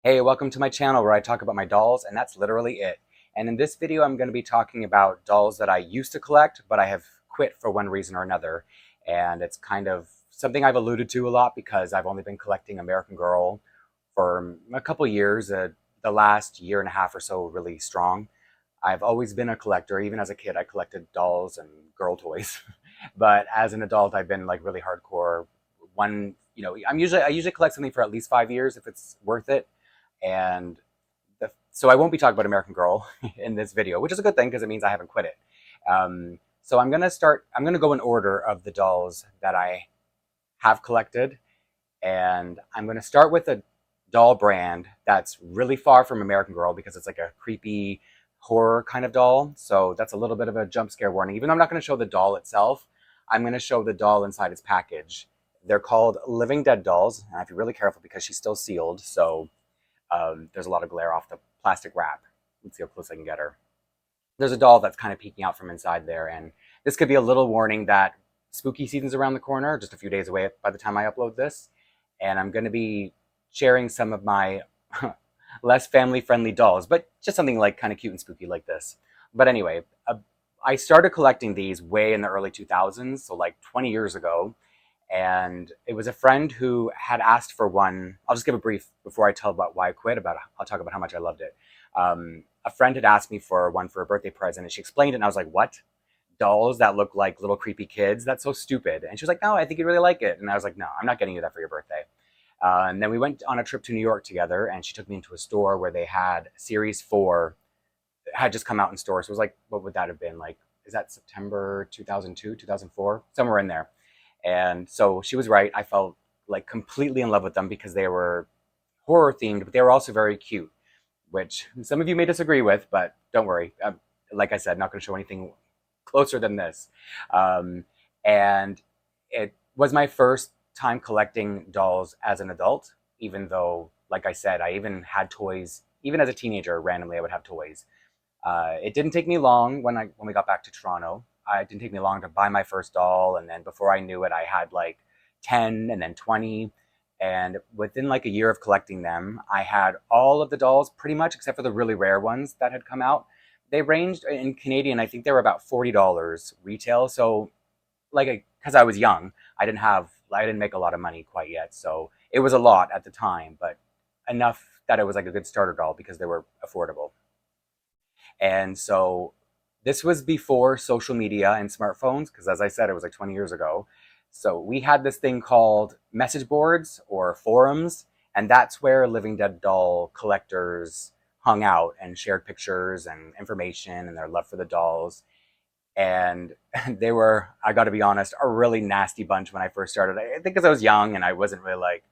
Hey, welcome to my channel where I talk about my dolls, and that's literally it. And in this video, I'm going to be talking about dolls that I used to collect, but I have quit for one reason or another. And it's kind of something I've alluded to a lot because I've only been collecting American Girl for a couple years, the last year and a half or so really strong. I've always been a collector. Even as a kid, I collected dolls and girl toys. But as an adult, I've been like really hardcore. I usually collect something for at least 5 years if it's worth it. And so I won't be talking about American Girl in this video, which is a good thing because it means I haven't quit it. So I'm going to go in order of the dolls that I have collected. And I'm going to start with a doll brand that's really far from American Girl because it's like a creepy horror kind of doll. So that's a little bit of a jump scare warning. Even though I'm not going to show the doll itself, I'm going to show the doll inside its package. They're called Living Dead dolls. And I have to be really careful because she's still sealed. So there's a lot of glare off the plastic wrap. Let's see how close I can get her. There's a doll that's kind of peeking out from inside there, and this could be a little warning that spooky season's around the corner, just a few days away by the time I upload this, and I'm going to be sharing some of my less family-friendly dolls, but just something like kind of cute and spooky like this. But anyway, I started collecting these way in the early 2000s, so like 20 years ago, and it was a friend who had asked for one. I'll just give a brief before I tell about why I quit. I'll talk about how much I loved it. A friend had asked me for one for a birthday present, and she explained it, and I was like, "What? Dolls that look like little creepy kids? That's so stupid." And she was like, "No, I think you'd really like it." And I was like, "No, I'm not getting you that for your birthday." And then we went on a trip to New York together, and she took me into a store where they had Series 4 had just come out in stores. So it was like, what would that have been? Like, is that September 2002, 2004? Somewhere in there. And so she was right. I felt like completely in love with them because they were horror themed, but they were also very cute, which some of you may disagree with, but don't worry. Like I said, not going to show anything closer than this. And it was my first time collecting dolls as an adult, even though, like I said, I even had toys. Even as a teenager, randomly, I would have toys. It didn't take me long when we got back to Toronto. It didn't take me long to buy my first doll, and then before I knew it, I had like 10 and then 20. And within like a year of collecting them, I had all of the dolls pretty much, except for the really rare ones that had come out. They ranged in Canadian, I think they were about $40 retail. So like, because I was young, I didn't make a lot of money quite yet. So it was a lot at the time, but enough that it was like a good starter doll because they were affordable. And so this was before social media and smartphones, because as I said, it was like 20 years ago. So we had this thing called message boards or forums, and that's where Living Dead doll collectors hung out and shared pictures and information and their love for the dolls. And they were, I got to be honest, a really nasty bunch when I first started. I think because I was young and I wasn't really like,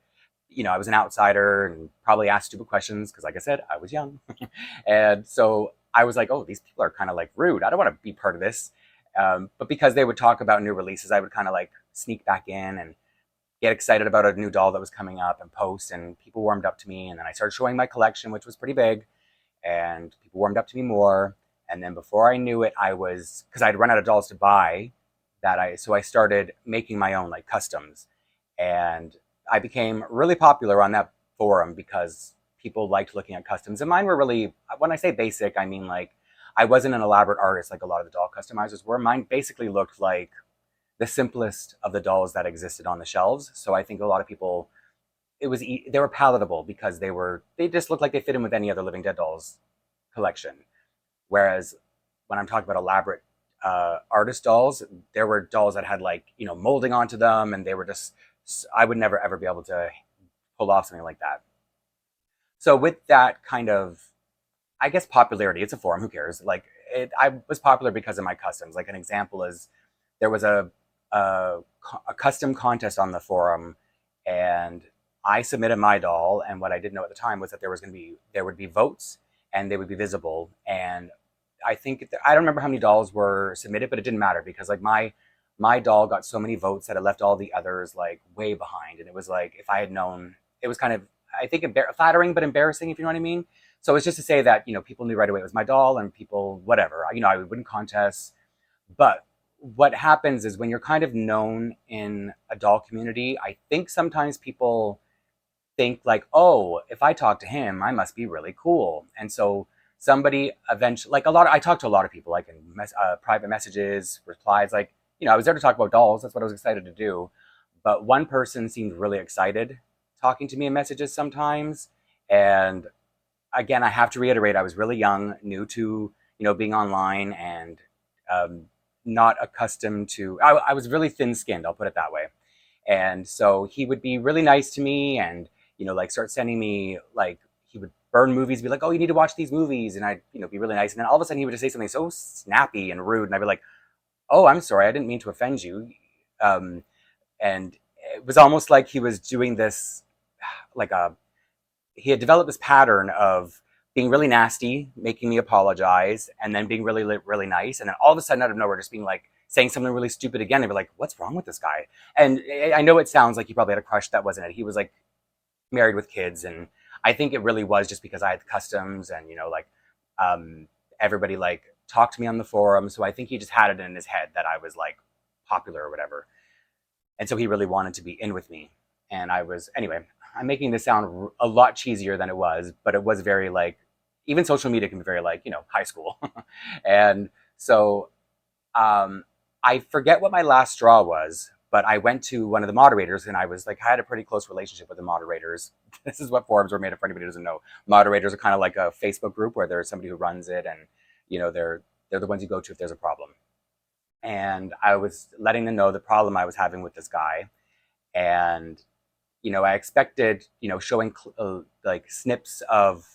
I was an outsider and probably asked stupid questions because, like I said, I was young. And so I was like, oh, these people are kind of like rude. I don't want to be part of this. But because they would talk about new releases, I would kind of like sneak back in and get excited about a new doll that was coming up and post. And people warmed up to me. And then I started showing my collection, which was pretty big. And people warmed up to me more. And then before I knew it, because I'd run out of dolls to buy, so I started making my own like customs. And I became really popular on that forum because people liked looking at customs. And mine were really, when I say basic, I mean like I wasn't an elaborate artist like a lot of the doll customizers were. Mine basically looked like the simplest of the dolls that existed on the shelves. So I think a lot of people, they were palatable because they just looked like they fit in with any other Living Dead dolls collection. Whereas when I'm talking about elaborate artist dolls, there were dolls that had like, molding onto them, and they were just, I would never ever be able to pull off something like that. So with that kind of, I guess, popularity, it's a forum, who cares? Like, I was popular because of my customs. Like, an example is there was a custom contest on the forum, and I submitted my doll, and what I didn't know at the time was that there would be votes, and they would be visible. And I don't remember how many dolls were submitted, but it didn't matter because like my doll got so many votes that it left all the others like way behind. And it was like, if I had known, it was kind of, I think, flattering but embarrassing, if you know what I mean. So it's just to say that people knew right away it was my doll, and people, whatever, I would win contests. But what happens is when you're kind of known in a doll community, I think sometimes people think like, oh, if I talk to him, I must be really cool. And so somebody eventually, like I talked to a lot of people, like in private messages, replies, like, I was there to talk about dolls. That's what I was excited to do. But one person seemed really excited talking to me in messages sometimes. And again, I have to reiterate, I was really young, new to, being online, and um, not accustomed to, I was really thin skinned, I'll put it that way. And so he would be really nice to me, and, like start sending me, like, he would burn movies, be like, oh, you need to watch these movies. And I'd, be really nice. And then all of a sudden he would just say something so snappy and rude. And I'd be like, oh, I'm sorry. I didn't mean to offend you. Um, and it was almost like he was doing this, like he had developed this pattern of being really nasty, making me apologize, and then being really, really nice. And then all of a sudden, out of nowhere, just being like, saying something really stupid again. They were like, what's wrong with this guy? And I know it sounds like he probably had a crush. That wasn't it. He was like married with kids. And I think it really was just because I had customs, and, like, everybody like talked to me on the forum. So I think he just had it in his head that I was like popular or whatever. And so he really wanted to be in with me. And I was, anyway, I'm making this sound a lot cheesier than it was, but it was very like, even social media can be very like, high school. And so I forget what my last straw was, but I went to one of the moderators, and I was like, I had a pretty close relationship with the moderators. This is what forums were made of, for anybody who doesn't know. Moderators are kind of like a Facebook group where there's somebody who runs it, and, they're the ones you go to if there's a problem. And I was letting them know the problem I was having with this guy. And, I expected, showing like snips of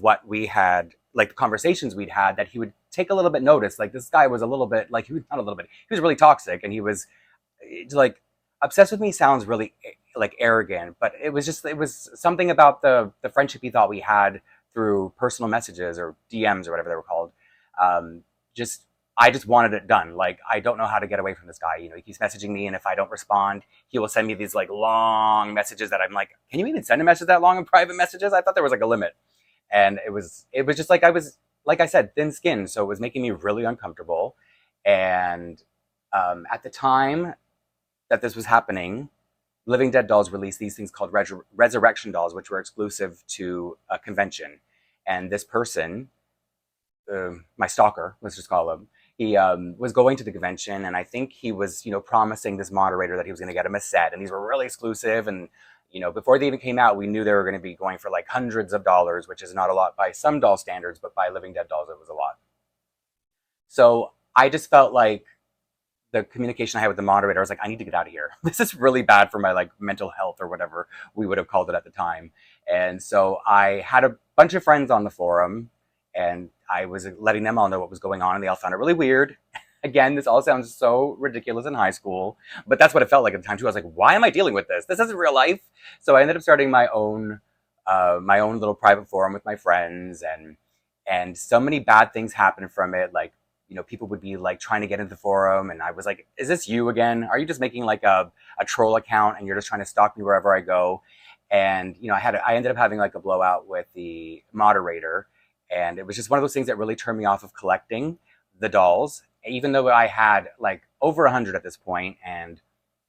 what we had, like the conversations we'd had, that he would take a little bit notice. Like, this guy was a little bit, like, he was not a little bit, he was really toxic, and he was like, obsessed with me sounds really like arrogant, but it was something about the friendship he thought we had through personal messages or DMs or whatever they were called. Um, just I just wanted it done. Like, I don't know how to get away from this guy. He keeps messaging me, and if I don't respond, he will send me these like long messages that I'm like, can you even send a message that long in private messages? I thought there was like a limit. And it was just like, I was, like I said, thin skinned, so it was making me really uncomfortable. And at the time that this was happening, Living Dead Dolls released these things called resurrection dolls, which were exclusive to a convention. And this person, my stalker, let's just call him, he was going to the convention, and I think he was, promising this moderator that he was going to get him a set, and these were really exclusive. And, before they even came out, we knew they were going to be going for like hundreds of dollars, which is not a lot by some doll standards, but by Living Dead Dolls, it was a lot. So I just felt like the communication I had with the moderator, I was like, I need to get out of here. This is really bad for my like mental health, or whatever we would have called it at the time. And so I had a bunch of friends on the forum, and I was letting them all know what was going on, and they all found it really weird. Again, this all sounds so ridiculous in high school, but that's what it felt like at the time too. I was like, why am I dealing with this? This isn't real life. So I ended up starting my own little private forum with my friends, and so many bad things happened from it. Like, people would be like trying to get into the forum, and I was like, is this you again? Are you just making like a troll account, and you're just trying to stalk me wherever I go? And, I ended up having like a blowout with the moderator, and it was just one of those things that really turned me off of collecting the dolls, even though I had like over 100 at this point, and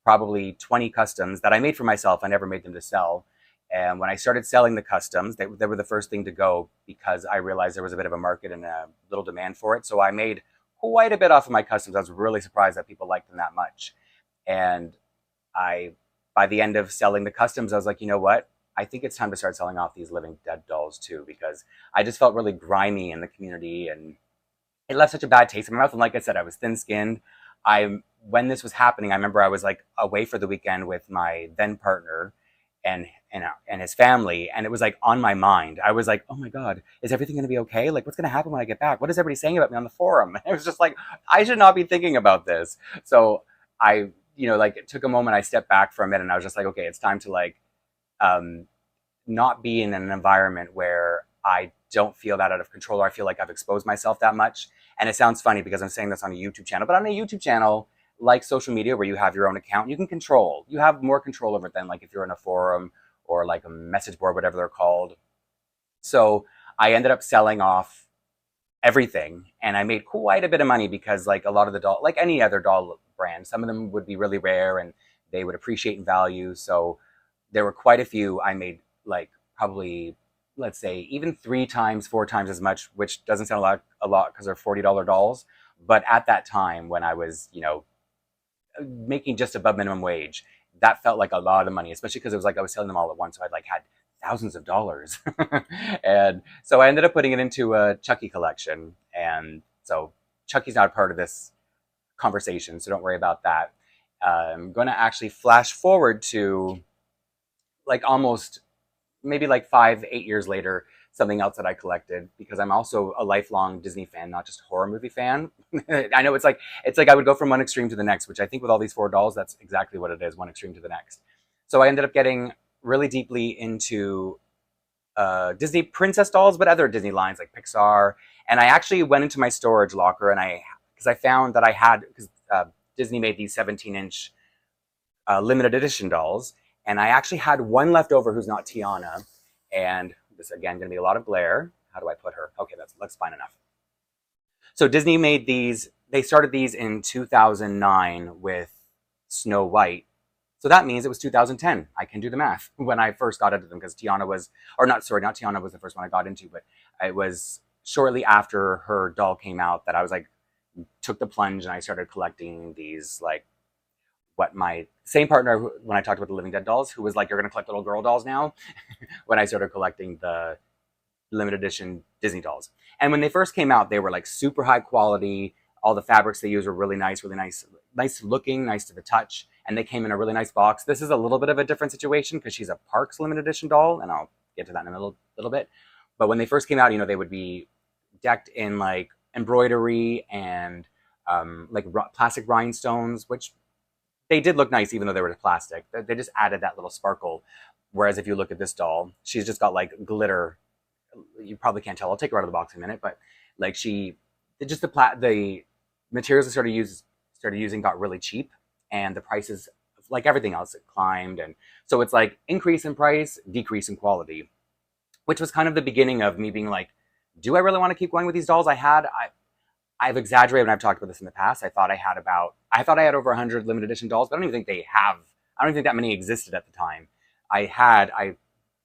probably 20 customs that I made for myself. I never made them to sell. And when I started selling the customs, they were the first thing to go, because I realized there was a bit of a market and a little demand for it. So I made quite a bit off of my customs. I was really surprised that people liked them that much. And by the end of selling the customs, I was like, you know what? I think it's time to start selling off these Living Dead dolls too, because I just felt really grimy in the community, and it left such a bad taste in my mouth. And like I said, I was thin skinned. When this was happening, I remember I was like away for the weekend with my then partner, and his family, and it was like on my mind. I was like, oh my God, is everything going to be okay? Like, what's going to happen when I get back? What is everybody saying about me on the forum? And it was just like, I should not be thinking about this. So I, like, it took a moment. I stepped back from it, and I was just like, okay, it's time to like not be in an environment where I don't feel that out of control, or I feel like I've exposed myself that much. And it sounds funny because I'm saying this on a YouTube channel, but on a YouTube channel, like social media, where you have your own account, you have more control over it than like if you're in a forum or like a message board, whatever they're called. So I ended up selling off everything, and I made quite a bit of money, because like a lot of the doll, like any other doll brand, some of them would be really rare and they would appreciate in value. So there were quite a few I made, like probably, let's say, even 3 times, 4 times as much, which doesn't sound like a lot because they're $40 dolls. But at that time, when I was, making just above minimum wage, that felt like a lot of money, especially because it was like I was selling them all at once. So I'd like had thousands of dollars. And so I ended up putting it into a Chucky collection. And so Chucky's not a part of this conversation, so don't worry about that. I'm going to actually flash forward to like almost maybe like 5, 8 years later, something else that I collected, because I'm also a lifelong Disney fan, not just horror movie fan. I know it's like I would go from one extreme to the next, which I think with all these 4 dolls, that's exactly what it is, one extreme to the next. So I ended up getting really deeply into Disney princess dolls, but other Disney lines like Pixar. And I actually went into my storage locker and because I found that I had, because Disney made these 17-inch limited edition dolls, and I actually had one left over who's not Tiana. And this again going to be a lot of glare. How do I put her? Okay, that's fine enough. So Disney made these. They started these in 2009 with Snow White. So that means it was 2010. I can do the math when I first got into them, because Tiana was, or not, sorry, not Tiana was the first one I got into, but it was shortly after her doll came out that I was like, took the plunge and I started collecting these, like, what my same partner, when I talked about the Living Dead dolls, who was like, you're going to collect little girl dolls now, when I started collecting the limited edition Disney dolls. And when they first came out, they were like super high quality. All the fabrics they used were really nice looking, nice to the touch. And they came in a really nice box. This is a little bit of a different situation because she's a Parks limited edition doll, and I'll get to that in a little bit. But when they first came out, they would be decked in like embroidery and like plastic rhinestones, which they did look nice, even though they were plastic. They just added that little sparkle. Whereas if you look at this doll, she's just got like glitter. You probably can't tell. I'll take her out of the box in a minute, but like the materials I started using got really cheap, and the prices, like everything else, it climbed. And so it's like increase in price, decrease in quality, which was kind of the beginning of me being like, do I really want to keep going with these dolls? I've exaggerated when I've talked about this in the past. I thought I had over 100 limited edition dolls, but I don't even think I don't even think that many existed at the time.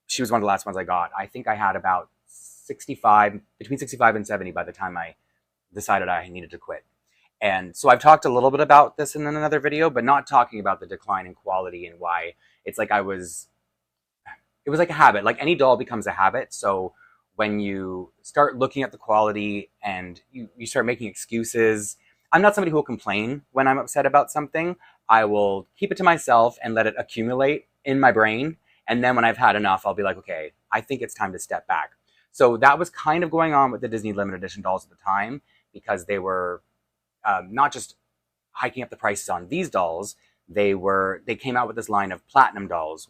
She was one of the last ones I got. I think I had about 65, between 65 and 70 by the time I decided I needed to quit. And so I've talked a little bit about this in another video, but not talking about the decline in quality and why it's like it was like a habit. Like any doll becomes a habit. So when you start looking at the quality and you start making excuses, I'm not somebody who will complain when I'm upset about something. I will keep it to myself and let it accumulate in my brain. And then when I've had enough, I'll be like, okay, I think it's time to step back. So that was kind of going on with the Disney limited edition dolls at the time, because they were not just hiking up the prices on these dolls. They came out with this line of platinum dolls,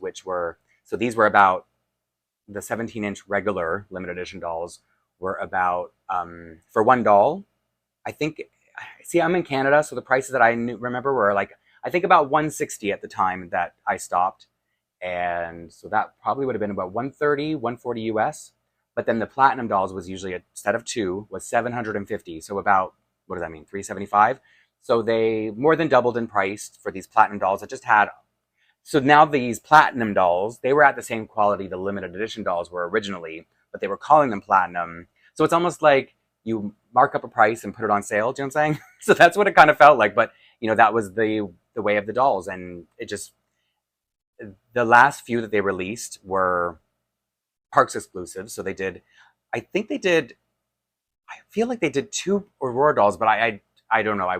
so these were about, the 17-inch regular limited edition dolls were about, for one doll, I think, see, I'm in Canada, so the prices that I remember were like, I think about $160 at the time that I stopped. And so that probably would have been about $130, $140 US. But then the platinum dolls was usually, a set of 2 was $750. So about, what does that mean, $375? So they more than doubled in price for these platinum dolls that just had. So now these platinum dolls, they were at the same quality the limited edition dolls were originally, but they were calling them platinum. So it's almost like you mark up a price and put it on sale. Do you know what I'm saying? So that's what it kind of felt like. But that was the way of the dolls, and it just, the last few that they released were Parks exclusives. So I feel like they did 2 Aurora dolls, but I don't know. I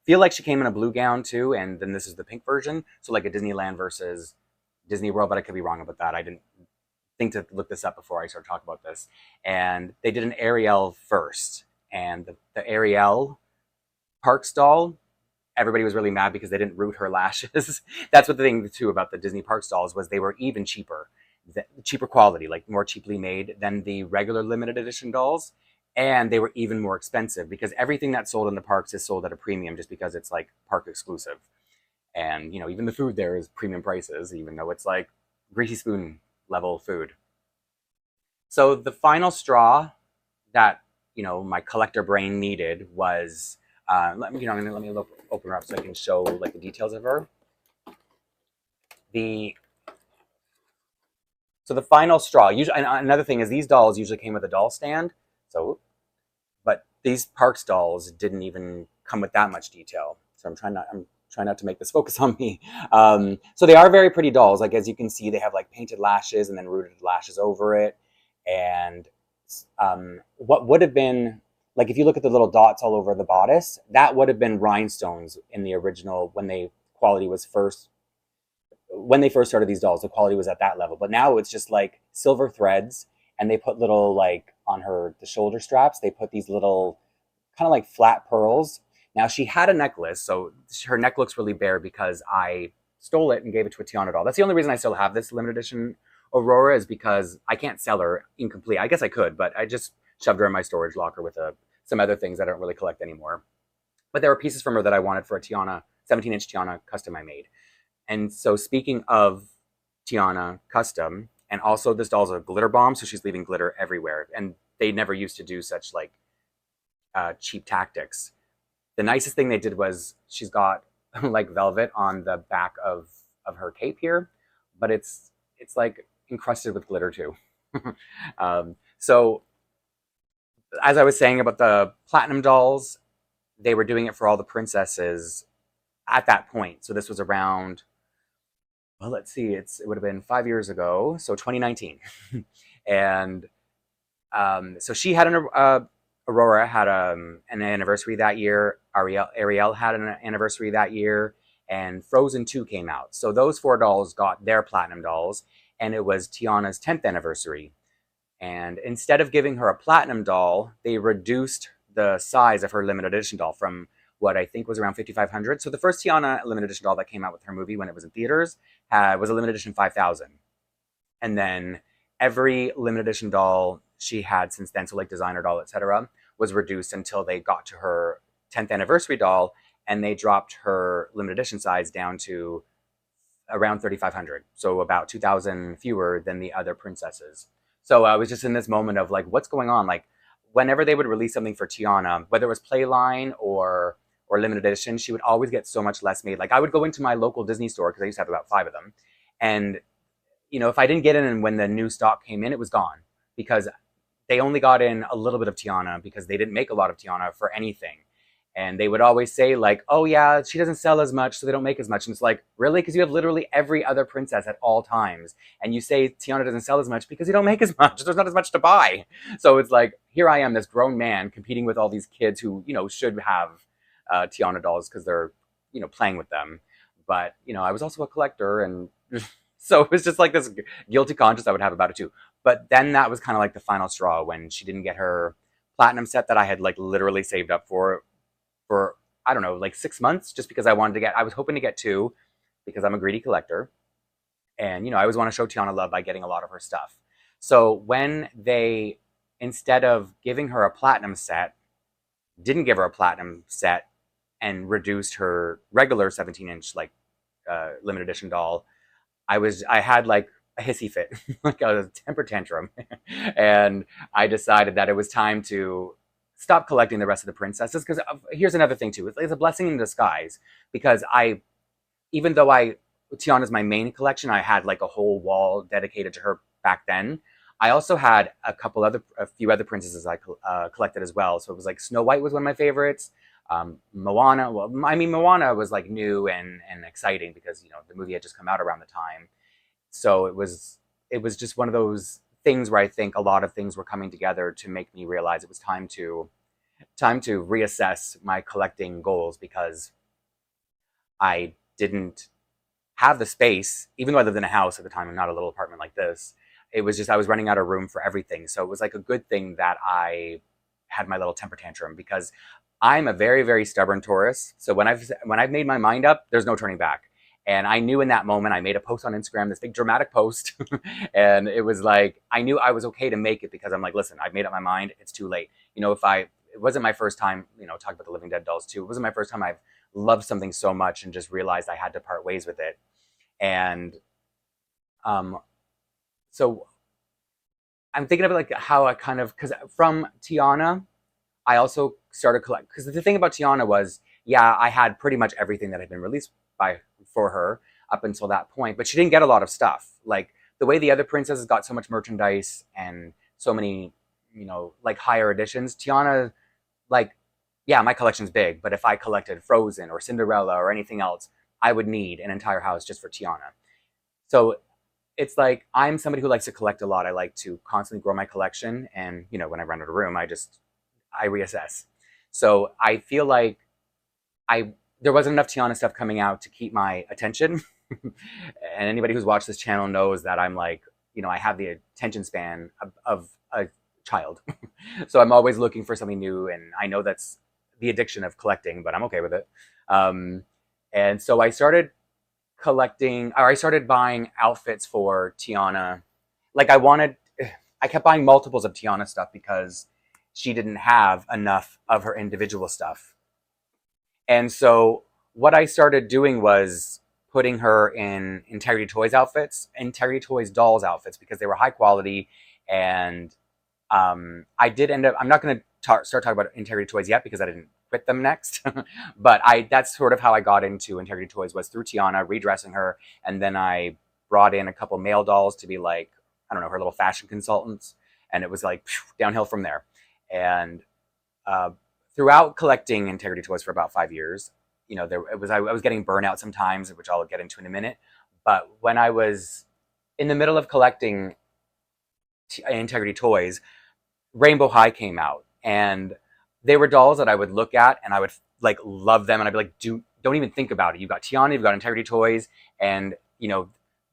feel like she came in a blue gown too, and then this is the pink version. So like a Disneyland versus Disney World, but I could be wrong about that. I didn't think to look this up before I started talking about this. And they did an Ariel first, and the Ariel Parks doll, everybody was really mad because they didn't root her lashes. That's what the thing too about the Disney Parks dolls was, they were even cheaper, cheaper quality, like more cheaply made than the regular limited edition dolls. And they were even more expensive because everything that's sold in the parks is sold at a premium, just because it's like park exclusive. And even the food there is premium prices, even though it's like greasy spoon level food. So the final straw that my collector brain needed was, let me open her up so I can show like the details of her. So the final straw, usually, and another thing is these dolls usually came with a doll stand. So, but these Parks dolls didn't even come with that much detail. So I'm trying not to make this focus on me. So they are very pretty dolls. Like, as you can see, they have like painted lashes and then rooted lashes over it. And what would have been, like, if you look at the little dots all over the bodice, that would have been rhinestones in the original quality was first when they first started these dolls. The quality was at that level, but now it's just like silver threads, and they put little, like, on the shoulder straps, they put these little kind of like flat pearls. Now, she had a necklace, so her neck looks really bare because I stole it and gave it to a Tiana doll. That's the only reason I still have this limited edition Aurora, is because I can't sell her incomplete. I guess I could, but I just shoved her in my storage locker with some other things I don't really collect anymore. But there were pieces from her that I wanted for a Tiana, 17-inch Tiana custom I made. And so, speaking of Tiana custom, and also this doll's a glitter bomb, so she's leaving glitter everywhere. And they never used to do such like cheap tactics. The nicest thing they did was she's got like velvet on the back of her cape here, but it's like encrusted with glitter too. So as I was saying about the platinum dolls, they were doing it for all the princesses at that point. So this was around, well, let's see, it would have been 5 years ago, so 2019. And so she had Aurora had an anniversary that year. Ariel had an anniversary that year, and Frozen 2 came out. So those four dolls got their platinum dolls, and it was Tiana's 10th anniversary. And instead of giving her a platinum doll, they reduced the size of her limited edition doll from what I think was around 5,500. So the first Tiana limited edition doll that came out with her movie when it was in theaters was a limited edition 5,000. And then every limited edition doll she had since then, so like designer doll, etc., was reduced until they got to her 10th anniversary doll, and they dropped her limited edition size down to around 3,500, so about 2,000 fewer than the other princesses. So I was just in this moment of like, what's going on? Like, whenever they would release something for Tiana, whether it was Playline or limited edition, she would always get so much less made. Like, I would go into my local Disney store, because I used to have about 5 of them, and if I didn't get in when the new stock came in, it was gone, because they only got in a little bit of Tiana because they didn't make a lot of Tiana for anything. And they would always say like, oh yeah, she doesn't sell as much, so they don't make as much. And it's like, really? Because you have literally every other princess at all times. And you say Tiana doesn't sell as much because you don't make as much. There's not as much to buy. So it's like, here I am, this grown man, competing with all these kids who, should have Tiana dolls because they're, playing with them. But, I was also a collector, and so it was just like this guilty conscience I would have about it too. But then that was kind of like the final straw when she didn't get her platinum set that I had like literally saved up for I don't know, like 6 months, just because I was hoping to get 2, because I'm a greedy collector. And, I always want to show Tiana love by getting a lot of her stuff. So when they, instead of giving her a platinum set, didn't give her a platinum set and reduced her regular 17-inch, like, limited edition doll, I had like a hissy fit, like a temper tantrum. And I decided that it was time to stop collecting the rest of the princesses, because here's another thing too. It's a blessing in disguise, because even though Tiana's my main collection, I had like a whole wall dedicated to her back then. I also had a few other princesses I collected as well. So it was like Snow White was one of my favorites. Moana, Moana was like new and exciting because, the movie had just come out around the time. So it was just one of those things where I think a lot of things were coming together to make me realize it was time to reassess my collecting goals, because I didn't have the space, even though I lived in a house at the time and not a little apartment like this. It was just, I was running out of room for everything. So it was like a good thing that I had my little temper tantrum, because I'm a very, very stubborn Taurus. So when I've made my mind up, there's no turning back. And I knew in that moment, I made a post on Instagram, this big dramatic post. And it was like, I knew I was okay to make it, because I'm like, listen, I've made up my mind. It's too late. It wasn't my first time, talking about the Living Dead dolls too. It wasn't my first time I've loved something so much and just realized I had to part ways with it. And so I'm thinking of it like how I because from Tiana, I also started collecting, because the thing about Tiana was, yeah, I had pretty much everything that had been released for her up until that point, but she didn't get a lot of stuff. Like, the way the other princesses got so much merchandise and so many, you know, like higher editions, Tiana, like, yeah, my collection's big, but if I collected Frozen or Cinderella or anything else, I would need an entire house just for Tiana. So it's like I'm somebody who likes to collect a lot. I like to constantly grow my collection, and you know, when I run out of room, I reassess. So I feel like I there wasn't enough Tiana stuff coming out to keep my attention. And anybody who's watched this channel knows that I'm like, you know, I have the attention span of a child. So I'm always looking for something new, and I know that's the addiction of collecting, but I'm okay with it. Um, and so I started collecting, or I started buying outfits for Tiana. Like I kept buying multiples of Tiana stuff because she didn't have enough of her individual stuff. And so what I started doing was putting her in Integrity Toys outfits, Integrity Toys dolls outfits, because they were high quality. And I did end up, I'm not going to start talking about Integrity Toys yet because I didn't quit them next. But that's sort of how I got into Integrity Toys, was through Tiana, redressing her. And then I brought in a couple male dolls to be like, I don't know, her little fashion consultants. And it was like downhill from there. And uh, throughout collecting Integrity Toys for about 5 years, you know, I was getting burnout sometimes, which I'll get into in a minute. But when I was in the middle of collecting Integrity Toys, Rainbow High came out, and they were dolls that I would look at and I would like love them, and I'd be like, don't even think about it. You've got Tiana, you've got Integrity Toys, and you know,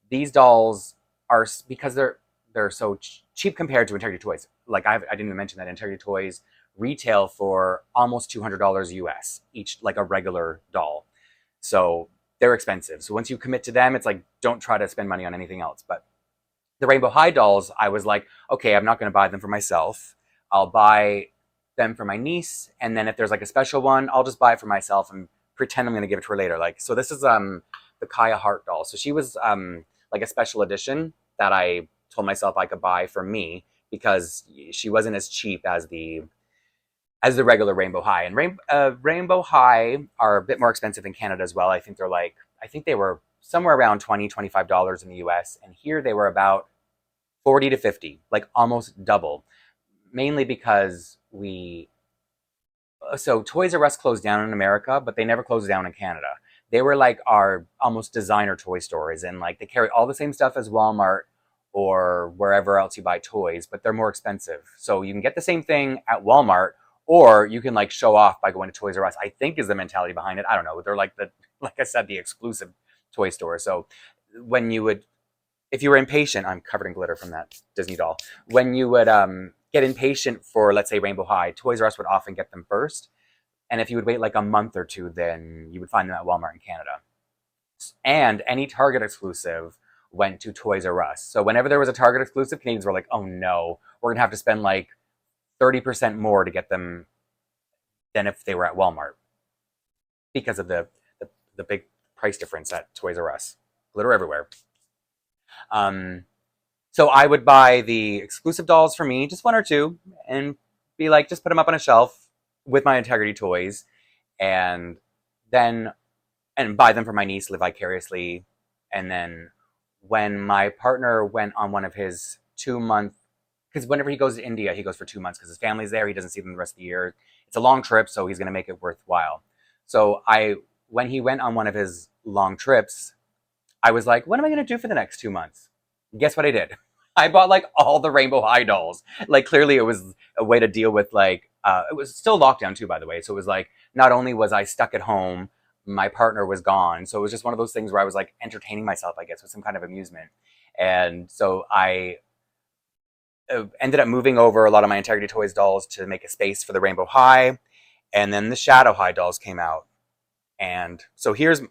these dolls are, because they're so cheap compared to Integrity Toys. Like I didn't even mention that Integrity Toys retail for almost $200 US each, like a regular doll. So they're expensive. So once you commit to them, it's like, don't try to spend money on anything else. But the Rainbow High dolls, I was like, okay, I'm not going to buy them for myself. I'll buy them for my niece, and then if there's like a special one, I'll just buy it for myself and pretend I'm going to give it to her later. Like, so this is the Kaya Hart doll. So she was like a special edition that I told myself I could buy for me because she wasn't as cheap as the regular Rainbow High. And Rainbow High are a bit more expensive in Canada as well. I think they were somewhere around $20, $25 in the US, and here they were about 40 to 50, like almost double. Mainly because so Toys R Us closed down in America, but they never closed down in Canada. They were like our almost designer toy stores, and like they carry all the same stuff as Walmart or wherever else you buy toys, but they're more expensive. So you can get the same thing at Walmart, or you can like show off by going to Toys R Us, I think is the mentality behind it. I don't know. They're like like I said, the exclusive toy store. So if you were impatient, I'm covered in glitter from that Disney doll. When you would get impatient for, let's say, Rainbow High, Toys R Us would often get them first. And if you would wait like a month or two, then you would find them at Walmart in Canada. And any Target exclusive went to Toys R Us. So whenever there was a Target exclusive, Canadians were like, oh no, we're going to have to spend like 30% more to get them than if they were at Walmart because of the big price difference at Toys R Us. Glitter everywhere. So I would buy the exclusive dolls for me, just one or two, and be like, just put them up on a shelf with my Integrity Toys, and buy them for my niece, live vicariously. And then when my partner went on one of his 2 month, because whenever he goes to India, he goes for 2 months because his family's there. He doesn't see them the rest of the year. It's a long trip, so he's going to make it worthwhile. So when he went on one of his long trips, I was like, what am I going to do for the next 2 months? Guess what I did? I bought like all the Rainbow High dolls. Like clearly it was a way to deal with like, it was still lockdown too, by the way. So it was like, not only was I stuck at home, my partner was gone. So it was just one of those things where I was like entertaining myself, I guess, with some kind of amusement. And so I ended up moving over a lot of my Integrity Toys dolls to make a space for the Rainbow High. And then the Shadow High dolls came out. And so here's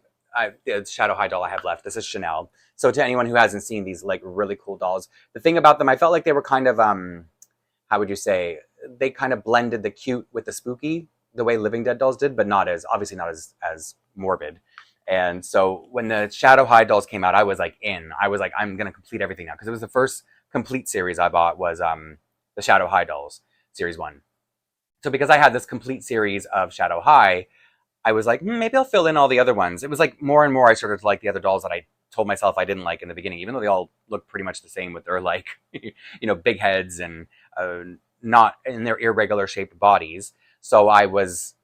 the Shadow High doll I have left. This is Chanel. So to anyone who hasn't seen these like really cool dolls, the thing about them, I felt like they were kind of, how would you say, they kind of blended the cute with the spooky the way Living Dead dolls did, but obviously not as morbid. And so when the Shadow High dolls came out, I was like I'm going to complete everything now. Because it was the first complete series I bought was the Shadow High dolls, series 1. So because I had this complete series of Shadow High, I was like, maybe I'll fill in all the other ones. It was like more and more I started to like the other dolls that I told myself I didn't like in the beginning, even though they all look pretty much the same with their like, big heads and uh, not in their irregular shaped bodies. So I was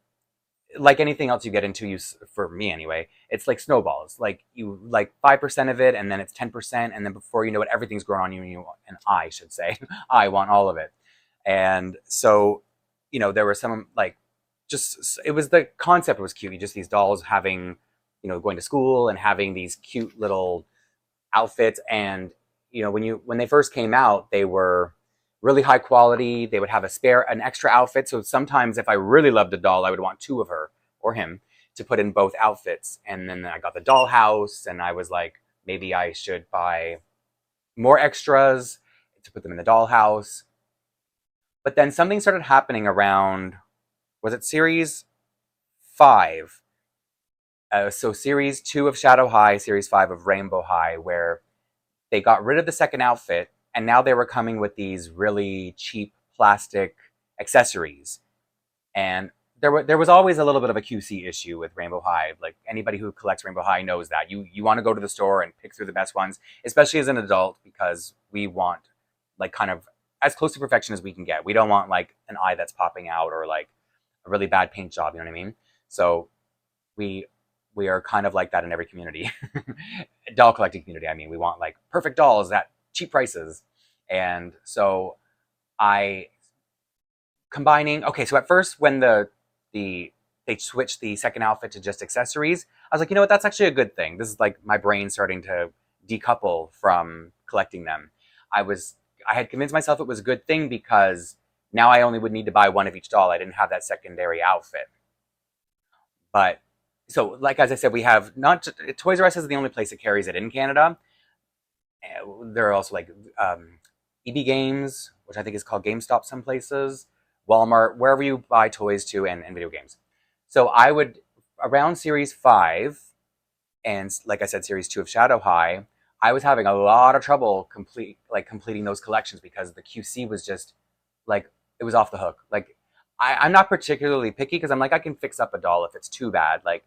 like anything else you get into, for me anyway, it's like snowballs. Like you like 5% of it, and then it's 10%, and then before you know it, everything's grown on you. And I should say, I want all of it. And so, there were some like, just it was the concept was cute. Just these dolls having, going to school and having these cute little outfits. And when they first came out, they were really high quality. They would have an extra outfit. So sometimes if I really loved a doll, I would want two of her or him to put in both outfits. And then I got the doll house, and I was like, maybe I should buy more extras to put them in the dollhouse. But then something started happening around, was it series 5? So series 2 of Shadow High, series 5 of Rainbow High, where they got rid of the second outfit, and now they were coming with these really cheap plastic accessories. And there was always a little bit of a QC issue with Rainbow High. Like anybody who collects Rainbow High knows that you want to go to the store and pick through the best ones, especially as an adult, because we want like kind of as close to perfection as we can get. We don't want like an eye that's popping out or like a really bad paint job. You know what I mean? So we we are kind of like that in every community. Doll collecting community, I mean. We want like perfect dolls at cheap prices. And so I so at first when they switched the second outfit to just accessories, I was like, you know what, that's actually a good thing. This is like my brain starting to decouple from collecting them. I had convinced myself it was a good thing because now I only would need to buy one of each doll. I didn't have that secondary outfit. But so, like as I said, we have not Toys R Us is the only place that carries it in Canada. There are also like EB Games, which I think is called GameStop some places, Walmart, wherever you buy toys to and video games. So I would, around Series 5, and like I said, Series 2 of Shadow High, I was having a lot of trouble completing those collections because the QC was just like, it was off the hook. Like I'm not particularly picky because I'm like, I can fix up a doll if it's too bad. Like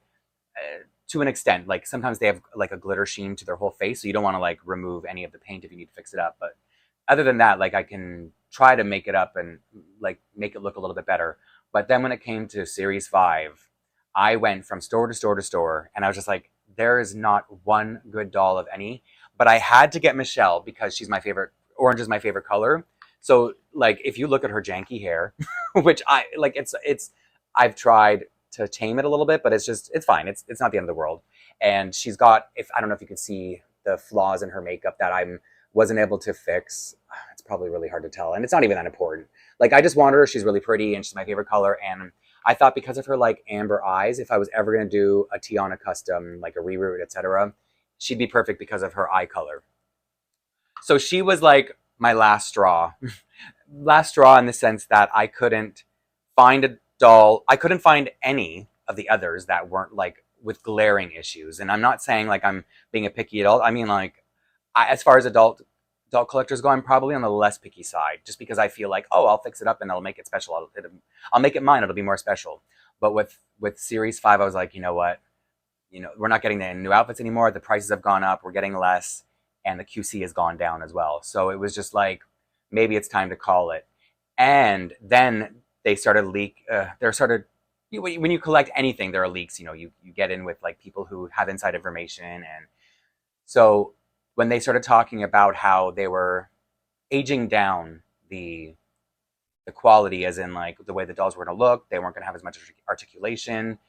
to an extent, like sometimes they have like a glitter sheen to their whole face, so you don't want to like remove any of the paint if you need to fix it up. But other than that, like I can try to make it up and like make it look a little bit better. But then when it came to Series 5, I went from store to store to store, and I was just like, there is not one good doll of any. But I had to get Michelle because she's my favorite. Orange is my favorite color. So like if you look at her janky hair, which I like, it's I've tried to tame it a little bit, but it's fine. It's not the end of the world. And she's got, if I don't know if you can see the flaws in her makeup that I wasn't able to fix. It's probably really hard to tell, and it's not even that important. Like I just want her. She's really pretty, and she's my favorite color. And I thought because of her like amber eyes, if I was ever gonna do a Tiana custom, like a reroute, etc., she'd be perfect because of her eye color. So she was like my last straw. Last straw in the sense that I couldn't find a doll. I couldn't find any of the others that weren't like with glaring issues. And I'm not saying like I'm being a picky adult. I mean like as far as adult collectors go, I'm probably on the less picky side, just because I feel like, oh, I'll fix it up and I'll make it special. I'll make it mine. It'll be more special. But with Series 5, I was like, you know what? We're not getting the new outfits anymore. The prices have gone up. We're getting less, and the QC has gone down as well. So it was just like, maybe it's time to call it. And then they started when you collect anything, there are leaks. You get in with like people who have inside information, and so when they started talking about how they were aging down the quality, as in like the way the dolls were going to look, they weren't going to have as much articulation.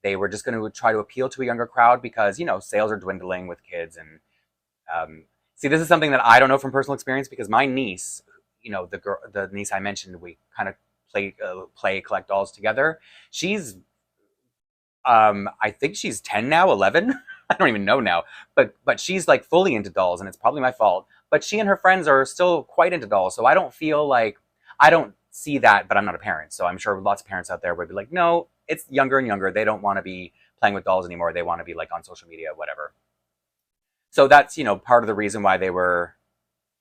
They were just going to try to appeal to a younger crowd because sales are dwindling with kids. And see, this is something that I don't know from personal experience because my niece, the niece I mentioned, we kind of play collect dolls together. She's I think she's 10 now, 11. I don't even know now, but she's like fully into dolls, and it's probably my fault. But she and her friends are still quite into dolls, so I don't feel like I don't see that. But I'm not a parent, so I'm sure lots of parents out there would be like, no, it's younger and younger. They don't want to be playing with dolls anymore. They want to be like on social media, whatever. So that's part of the reason why they were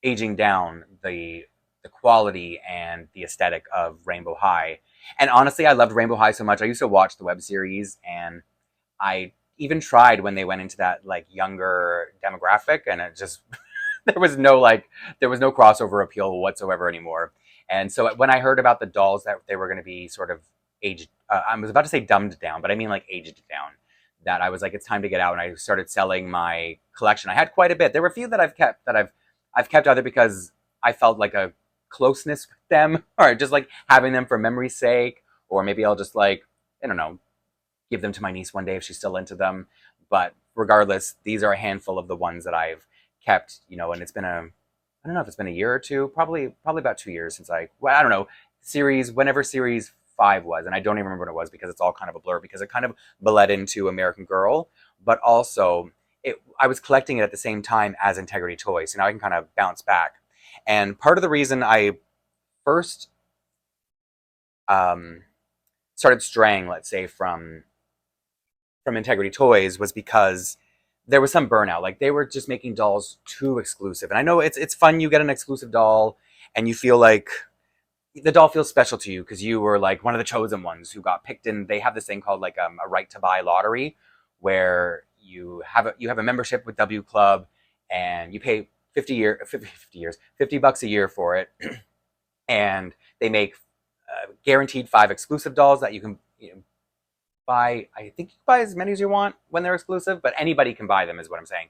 aging down the quality and the aesthetic of Rainbow High. And honestly, I loved Rainbow High so much. I used to watch the web series, and I even tried when they went into that like younger demographic, and it just there was no like there was no crossover appeal whatsoever anymore. And so when I heard about the dolls that they were going to be sort of aged, I was about to say dumbed down, but I mean like aged down. That I was like, it's time to get out, and I started selling my collection. I had quite a bit. There were a few that I've kept that I've kept either because I felt like a closeness with them, or just like having them for memory's sake, or maybe I'll just like, I don't know, give them to my niece one day if she's still into them. But regardless, these are a handful of the ones that I've kept, and it's been I don't know if it's been a year or two, probably about 2 years since well, I don't know, whenever series 5 was, and I don't even remember what it was because it's all kind of a blur because it kind of bled into American Girl, but also I was collecting it at the same time as Integrity Toys, so now I can kind of bounce back. And part of the reason I first started straying, let's say, from Integrity Toys was because there was some burnout. Like they were just making dolls too exclusive. And I know it's fun. You get an exclusive doll and you feel like the doll feels special to you because you were like one of the chosen ones who got picked in. They have this thing called like a right to buy lottery where you have a membership with W Club and you pay 50 bucks a year for it. And they make guaranteed 5 exclusive dolls that you can buy. I think you can buy as many as you want when they're exclusive, but anybody can buy them is what I'm saying.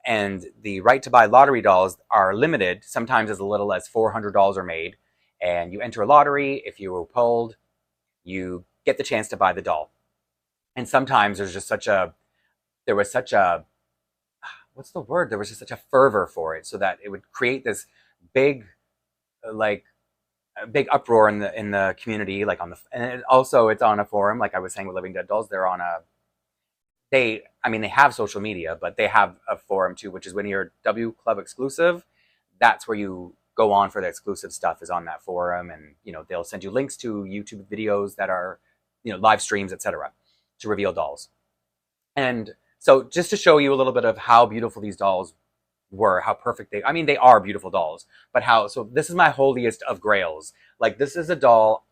And the right to buy lottery dolls are limited. Sometimes as little as 400 dolls are made, and you enter a lottery. If you were pulled, you get the chance to buy the doll. And sometimes there was just such a what's the word? There was just such a fervor for it, so that it would create this big like a big uproar in the community, like and also it's on a forum, like I was saying with Living Dead Dolls. They have social media, but they have a forum too, which is when you're W Club exclusive, that's where you go on for the exclusive stuff, is on that forum. And they'll send you links to YouTube videos that are live streams, etc., to reveal dolls. And so just to show you a little bit of how beautiful these dolls were, how perfect they are beautiful dolls, but so this is my holiest of grails. Like, this is a doll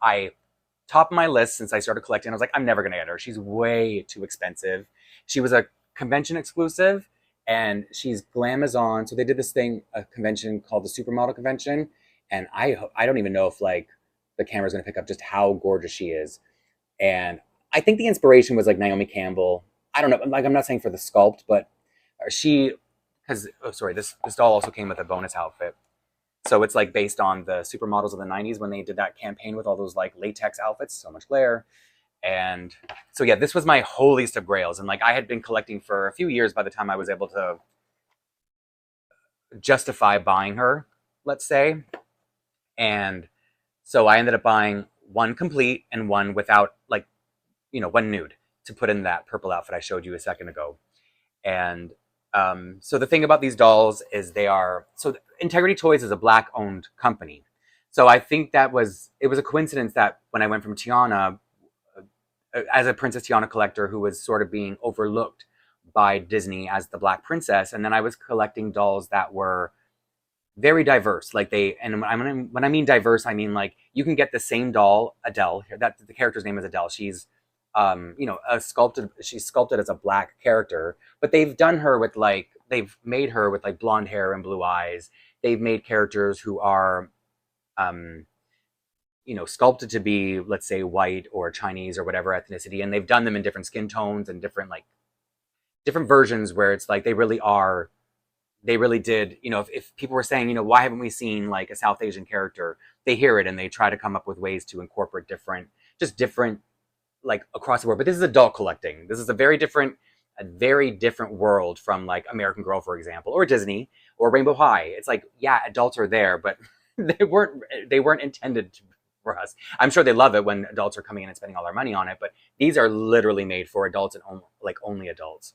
top of my list since I started collecting. I was like, I'm never gonna get her. She's way too expensive. She was a convention exclusive, and she's Glamazon. So they did this thing, a convention called the Supermodel Convention, and I don't even know if like the camera's gonna pick up just how gorgeous she is. And I think the inspiration was like Naomi Campbell. I don't know, like, I'm not saying for the sculpt, but this doll also came with a bonus outfit. So it's like based on the supermodels of the 90s when they did that campaign with all those like latex outfits, so much glare. And so yeah, this was my holiest of grails. And like I had been collecting for a few years by the time I was able to justify buying her, let's say. And so I ended up buying one complete and one without, like, one nude, to put in that purple outfit I showed you a second ago. And so the thing about these dolls is Integrity Toys is a Black-owned company. So I think it was a coincidence that when I went from Tiana, as a Princess Tiana collector who was sort of being overlooked by Disney as the Black Princess, and then I was collecting dolls that were very diverse. Like when I mean diverse, I mean like you can get the same doll, Adele. That the character's name is Adele. She's she's sculpted as a Black character, but they've made her with like blonde hair and blue eyes. They've made characters who are, sculpted to be, let's say, white or Chinese or whatever ethnicity, and they've done them in different skin tones and different versions where it's like they really did, if people were saying, why haven't we seen like a South Asian character? They hear it and they try to come up with ways to incorporate different like across the board. But this is adult collecting. This is a very different world from like American Girl, for example, or Disney or Rainbow High. It's like, yeah, adults are there, but they weren't intended for us. I'm sure they love it when adults are coming in and spending all their money on it, but these are literally made for adults and only adults.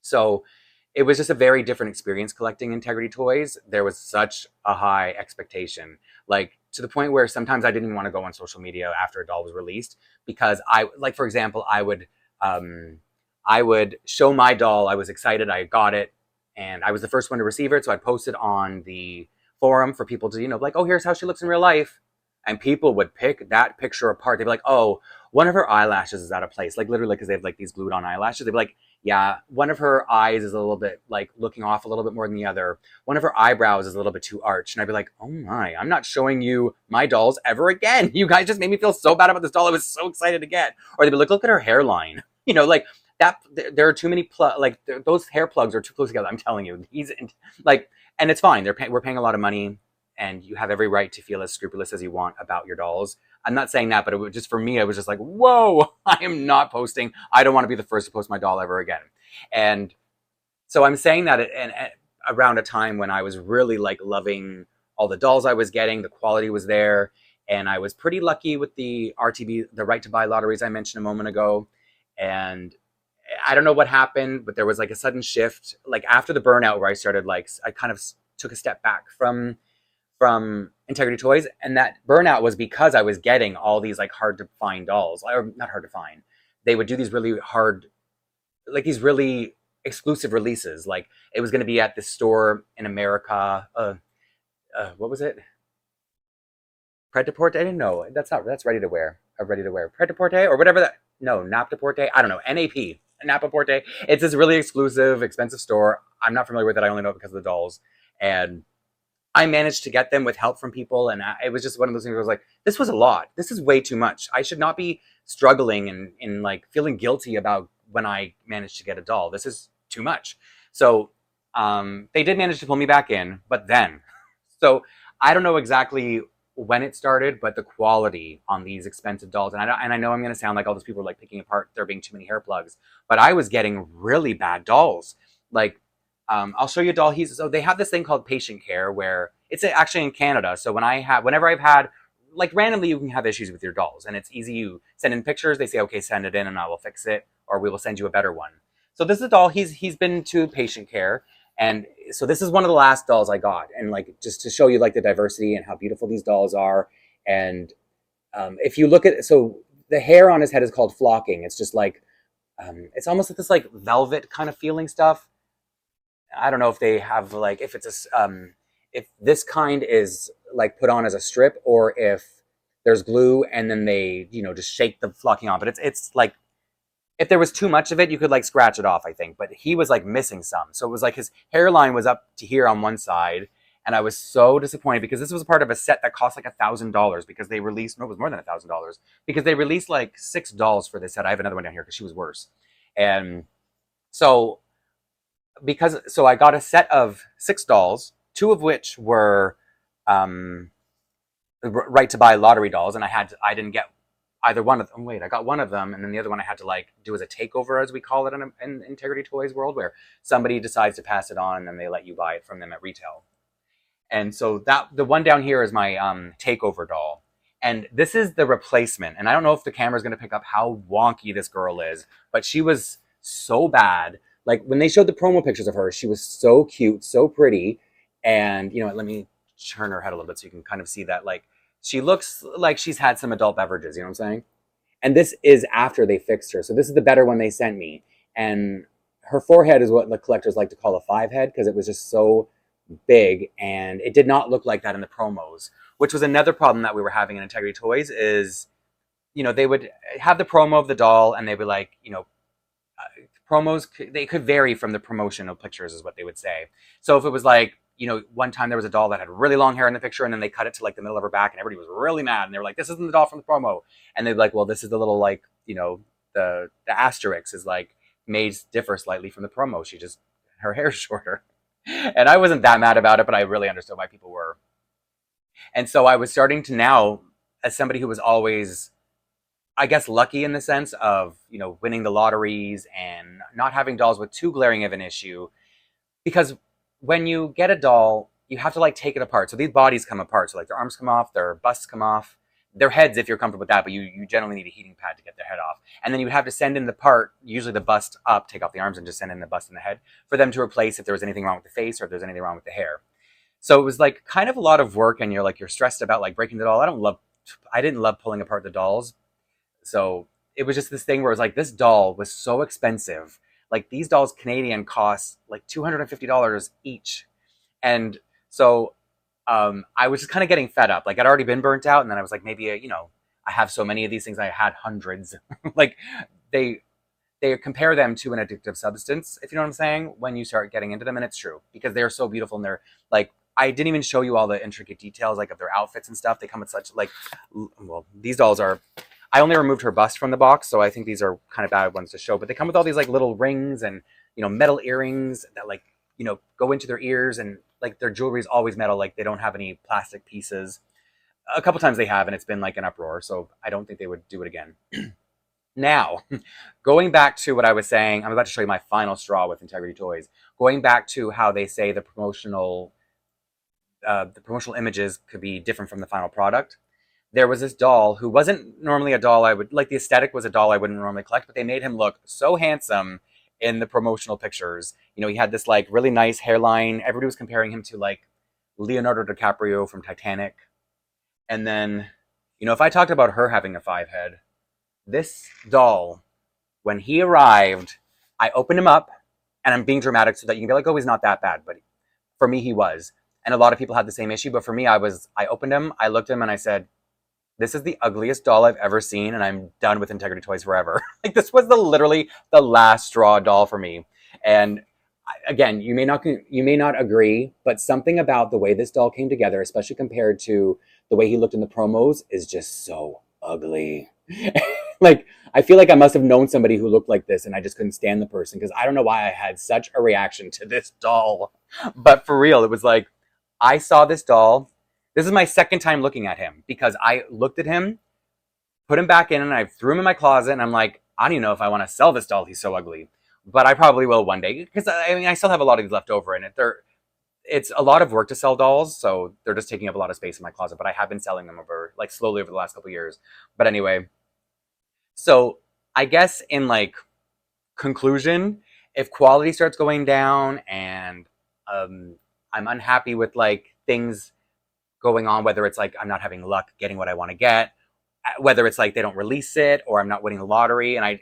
So it was just a very different experience collecting Integrity Toys. There was such a high expectation, like to the point where sometimes I didn't even want to go on social media after a doll was released, because for example, I would show my doll. I was excited. I got it, and I was the first one to receive it. So I'd post it on the forum for people to, like, oh, here's how she looks in real life. And people would pick that picture apart. They'd be like, oh, one of her eyelashes is out of place. Like literally, because they have like these glued on eyelashes. They'd be like, Yeah, one of her eyes is a little bit like looking off a little bit more than the other. One of her eyebrows is a little bit too arched. And I'd be like, oh my, I'm not showing you my dolls ever again. You guys just made me feel so bad about this doll I was so excited to get. Or they'd be like, look at her hairline. Like that, there are too many, like those hair plugs are too close together. I'm telling you. He's like, and it's fine. We're paying a lot of money and you have every right to feel as scrupulous as you want about your dolls. I'm not saying that, but it was just for me, I was just like, whoa, I am not posting. I don't want to be the first to post my doll ever again. And so I'm saying that around a time when I was really like loving all the dolls I was getting, the quality was there, and I was pretty lucky with the RTB, the right to buy lotteries I mentioned a moment ago. And I don't know what happened, but there was like a sudden shift, like after the burnout where I started like I kind of took a step back from Integrity Toys, and that burnout was because I was getting all these like hard to find dolls, or not hard to find. They would do these really hard, like these really exclusive releases. Like it was going to be at this store in America. What was it? Pret a Porter? I didn't know. That's ready to wear. A ready to wear Pret a Porter or whatever that. No, Nap Porter. I don't know. NAP. Napa Porte. It's this really exclusive, expensive store. I'm not familiar with it. I only know it because of the dolls. And I managed to get them with help from people, and it was just one of those things where I was like, this was a lot. This is way too much. I should not be struggling and like feeling guilty about when I managed to get a doll. This is too much. So they did manage to pull me back in, but then, so I don't know exactly when it started, but the quality on these expensive dolls, and I know I'm going to sound like all those people are like picking apart there being too many hair plugs, but I was getting really bad dolls. Like I'll show you a doll. So they have this thing called patient care where it's actually in Canada. So whenever I've had, like randomly, you can have issues with your dolls, and it's easy. You send in pictures. They say, okay, send it in, and I will fix it, or we will send you a better one. So this is a doll. He's been to patient care, and so this is one of the last dolls I got, and like just to show you like the diversity and how beautiful these dolls are. And if you look at, so the hair on his head is called flocking. It's just like it's almost like this like velvet kind of feeling stuff. I don't know if they have like if this kind is like put on as a strip or if there's glue and then they just shake the flocking on. But it's like if there was too much of it, you could like scratch it off, I think. But he was like missing some, so it was like his hairline was up to here on one side, and I was so disappointed because this was a part of a set that cost like $1,000 because they released no, it was more than $1,000 because they released like 6 dolls for this set. I have another one down here because she was worse, and so I got a set of 6 dolls, 2 of which were right to buy lottery dolls, and I didn't get either one of them. Wait, I got one of them, and then the other one I had to like do as a takeover, as we call it in Integrity Toys world, where somebody decides to pass it on and then they let you buy it from them at retail. And so that the one down here is my takeover doll, and this is the replacement. And I don't know if the camera is going to pick up how wonky this girl is, but she was so bad. Like when they showed the promo pictures of her, she was so cute, so pretty, and let me turn her head a little bit so you can kind of see that. Like she looks like she's had some adult beverages. You know what I'm saying? And this is after they fixed her. So this is the better one they sent me. And her forehead is what the collectors like to call a 5 head because it was just so big, and it did not look like that in the promos, which was another problem that we were having in Integrity Toys. Is they would have the promo of the doll, and they would like promos, they could vary from the promotional pictures, is what they would say. So if it was like one time there was a doll that had really long hair in the picture, and then they cut it to like the middle of her back, and everybody was really mad, and they were like, this isn't the doll from the promo. And they'd be like, well, this is the little like the asterisk is like made differ slightly from the promo. She just, her hair's shorter. And I wasn't that mad about it, but I really understood why people were. And so I was starting to now, as somebody who was always, I guess, lucky in the sense of winning the lotteries and not having dolls with too glaring of an issue, because when you get a doll, you have to like take it apart. So these bodies come apart. So like their arms come off, their busts come off, their heads if you're comfortable with that, but you generally need a heating pad to get their head off. And then you have to send in the part, usually the bust up, take off the arms and just send in the bust and the head for them to replace if there was anything wrong with the face or if there's anything wrong with the hair. So it was like kind of a lot of work, and you're stressed about like breaking the doll. I didn't love pulling apart the dolls. So it was just this thing where it was like, this doll was so expensive. Like these dolls Canadian cost like $250 each. And so I was just kind of getting fed up. Like I'd already been burnt out, and then I was like, maybe I have so many of these things. I had hundreds. Like they they compare them to an addictive substance, if you know what I'm saying, when you start getting into them. And it's true, because they're so beautiful, and they're like, I didn't even show you all the intricate details like of their outfits and stuff. They come with such like, well, these dolls are, I only removed her bust from the box, so I think these are kind of bad ones to show, but they come with all these like little rings and, you know, metal earrings that like, you know, go into their ears, and like their jewelry is always metal, like they don't have any plastic pieces. A couple times they have, and it's been like an uproar, so I don't think they would do it again. Now, going back to what I was saying, I'm about to show you my final straw with Integrity Toys. Going back to how they say the promotional images could be different from the final product. There was this doll who wasn't normally a doll I would like. The aesthetic was a doll I wouldn't normally collect, but they made him look so handsome in the promotional pictures. You know, he had this like really nice hairline. Everybody was comparing him to like Leonardo DiCaprio from Titanic. And then, you know, if I talked about her having a 5 head, this doll, when he arrived, I opened him up, and I'm being dramatic so that you can be like, oh, he's not that bad. But for me, he was. And a lot of people had the same issue. But for me, I opened him, I looked at him, and I said, this is the ugliest doll I've ever seen, and I'm done with Integrity Toys forever. Like, this was literally the last straw doll for me. And again, you may not agree, but something about the way this doll came together, especially compared to the way he looked in the promos, is just so ugly. Like, I feel like I must have known somebody who looked like this, and I just couldn't stand the person, because I don't know why I had such a reaction to this doll. But for real, it was like, I saw this doll. This is my second time looking at him, because I looked at him, put him back in, and I threw him in my closet, and I'm like, I don't even know if I want to sell this doll. He's so ugly. But I probably will one day, because I mean, I still have a lot of these left over, and it's a lot of work to sell dolls, so they're just taking up a lot of space in my closet. But I have been selling them over, like, slowly over the last couple of years. But anyway, so I guess in like conclusion, if quality starts going down, and I'm unhappy with like things going on, whether it's like I'm not having luck getting what I want to get, whether it's like they don't release it, or I'm not winning the lottery, and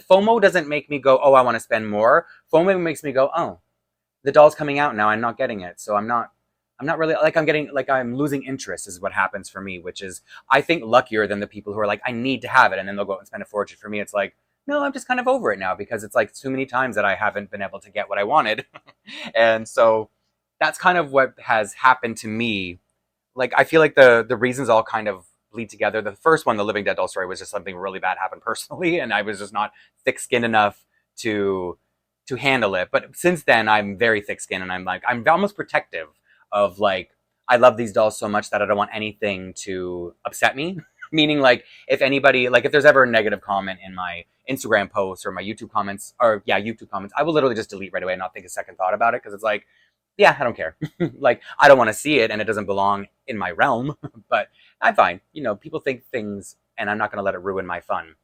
FOMO doesn't make me go, oh, I want to spend more. FOMO makes me go, oh, the doll's coming out now, I'm not getting it, so I'm not really like, I'm losing interest is what happens for me, which is, I think, luckier than the people who are like, I need to have it, and then they'll go out and spend a fortune. For me, it's like, no, I'm just kind of over it now, because it's like too many times that I haven't been able to get what I wanted. And so that's kind of what has happened to me. Like, I feel like the reasons all kind of bleed together. The first one, the Living Dead doll story, was just something really bad happened personally, and I was just not thick-skinned enough to handle it. But since then, I'm very thick-skinned, and I'm almost protective of, like, I love these dolls so much that I don't want anything to upset me. Meaning, like, if anybody, like, if there's ever a negative comment in my Instagram posts or my YouTube comments, I will literally just delete right away and not think a second thought about it, because it's like, yeah, I don't care. Like, I don't want to see it, and it doesn't belong in my realm, but I'm fine. You know, people think things, and I'm not going to let it ruin my fun.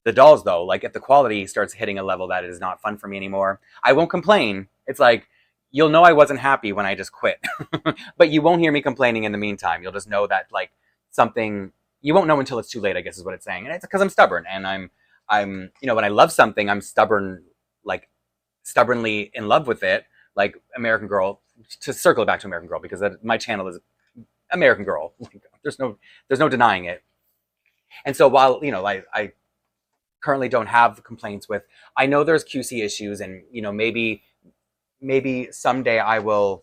The dolls, though, like, if the quality starts hitting a level that it is not fun for me anymore, I won't complain. It's like, you'll know I wasn't happy when I just quit. But you won't hear me complaining in the meantime. You'll just know that, like, something, you won't know until it's too late, I guess is what it's saying. And it's because I'm stubborn, and I'm, you know, when I love something, I'm stubborn, like, stubbornly in love with it. Like American Girl, to circle it back to American Girl, because my channel is American Girl. Like, there's no denying it. And so while, you know, I currently don't have complaints with, I know there's QC issues, and, you know, maybe someday I will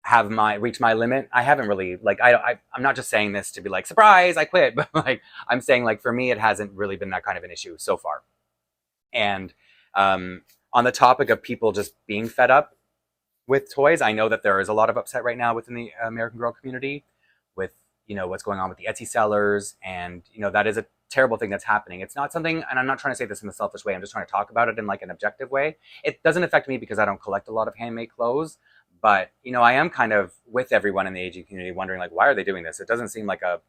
have reach my limit. I haven't really, like, I'm not just saying this to be like, surprise, I quit, but like, I'm saying, like, for me, it hasn't really been that kind of an issue so far. And on the topic of people just being fed up with toys, I know that there is a lot of upset right now within the American Girl community with, you know, what's going on with the Etsy sellers, and, you know, that is a terrible thing that's happening. It's not something, and I'm not trying to say this in a selfish way, I'm just trying to talk about it in like an objective way. It doesn't affect me because I don't collect a lot of handmade clothes, but, you know, I am kind of with everyone in the AG community wondering, like, why are they doing this? It doesn't seem like a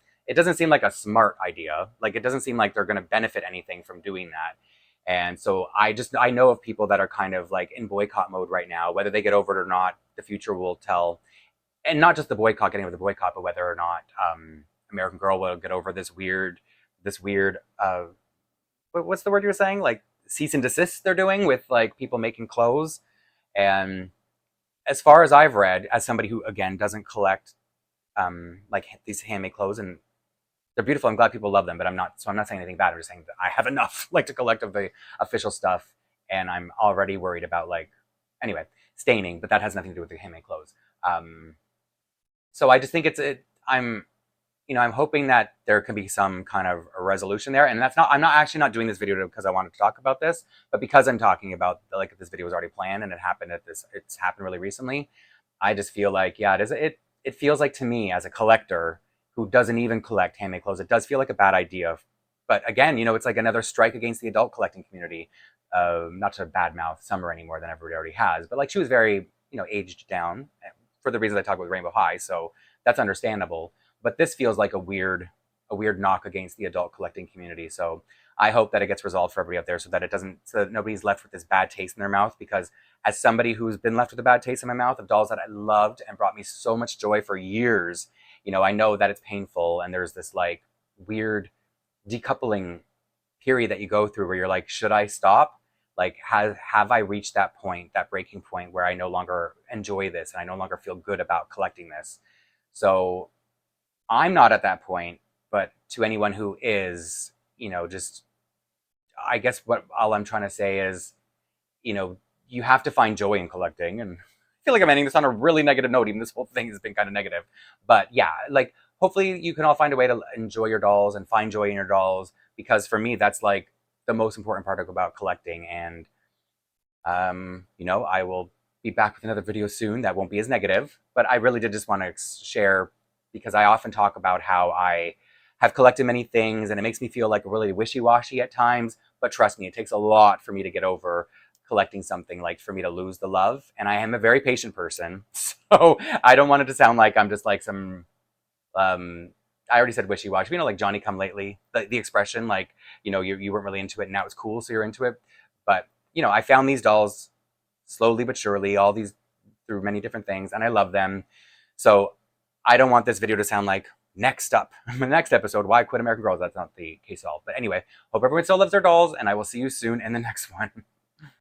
smart idea. Like, it doesn't seem like they're going to benefit anything from doing that. And so I know of people that are kind of like in boycott mode right now. Whether they get over it or not, the future will tell. And not just the boycott, getting over the boycott, but whether or not American Girl will get over this weird, what's the word you were saying? Like, cease and desist they're doing with, like, people making clothes. And as far as I've read, as somebody who, again, doesn't collect like these handmade clothes, and they're beautiful. I'm glad people love them, but I'm not saying anything bad. I'm just saying that I have enough like to collect of the official stuff, and I'm already worried about like anyway staining, but that has nothing to do with the handmade clothes. Um, so I just think I'm I'm hoping that there can be some kind of a resolution there. And that's not, I'm not actually not doing this video because I wanted to talk about this, but because I'm talking about like this video was already planned and it's happened really recently. I just feel like, yeah, it feels like to me as a collector who doesn't even collect handmade clothes, it does feel like a bad idea. But again, it's like another strike against the adult collecting community. Not to badmouth Summer any more than everybody already has, but like she was very, aged down for the reasons I talked about with Rainbow High. So that's understandable. But this feels like a weird knock against the adult collecting community. So I hope that it gets resolved for everybody out there so that so that nobody's left with this bad taste in their mouth. Because as somebody who's been left with a bad taste in my mouth of dolls that I loved and brought me so much joy for years, I know that it's painful and there's this like weird decoupling period that you go through where you're like, should I stop? Like, have I reached that point, that breaking point where I no longer enjoy this and I no longer feel good about collecting this? So I'm not at that point, but to anyone who is, just I guess what all I'm trying to say is, you have to find joy in collecting. And I feel like I'm ending this on a really negative note. Even this whole thing has been kind of negative. But yeah, like hopefully you can all find a way to enjoy your dolls and find joy in your dolls. Because for me, that's like the most important part about collecting. And I will be back with another video soon that won't be as negative. But I really did just want to share because I often talk about how I have collected many things and it makes me feel like really wishy-washy at times. But trust me, it takes a lot for me to get over collecting something, like for me to lose the love. And I am a very patient person. So I don't want it to sound like I'm just like some, I already said wishy-washy, like Johnny come lately, the expression, like, you weren't really into it and now it's cool, so you're into it. But, I found these dolls slowly but surely, all these through many different things, and I love them. So I don't want this video to sound like next up, the next episode, why quit American Girls? That's not the case at all. But anyway, hope everyone still loves their dolls, and I will see you soon in the next one.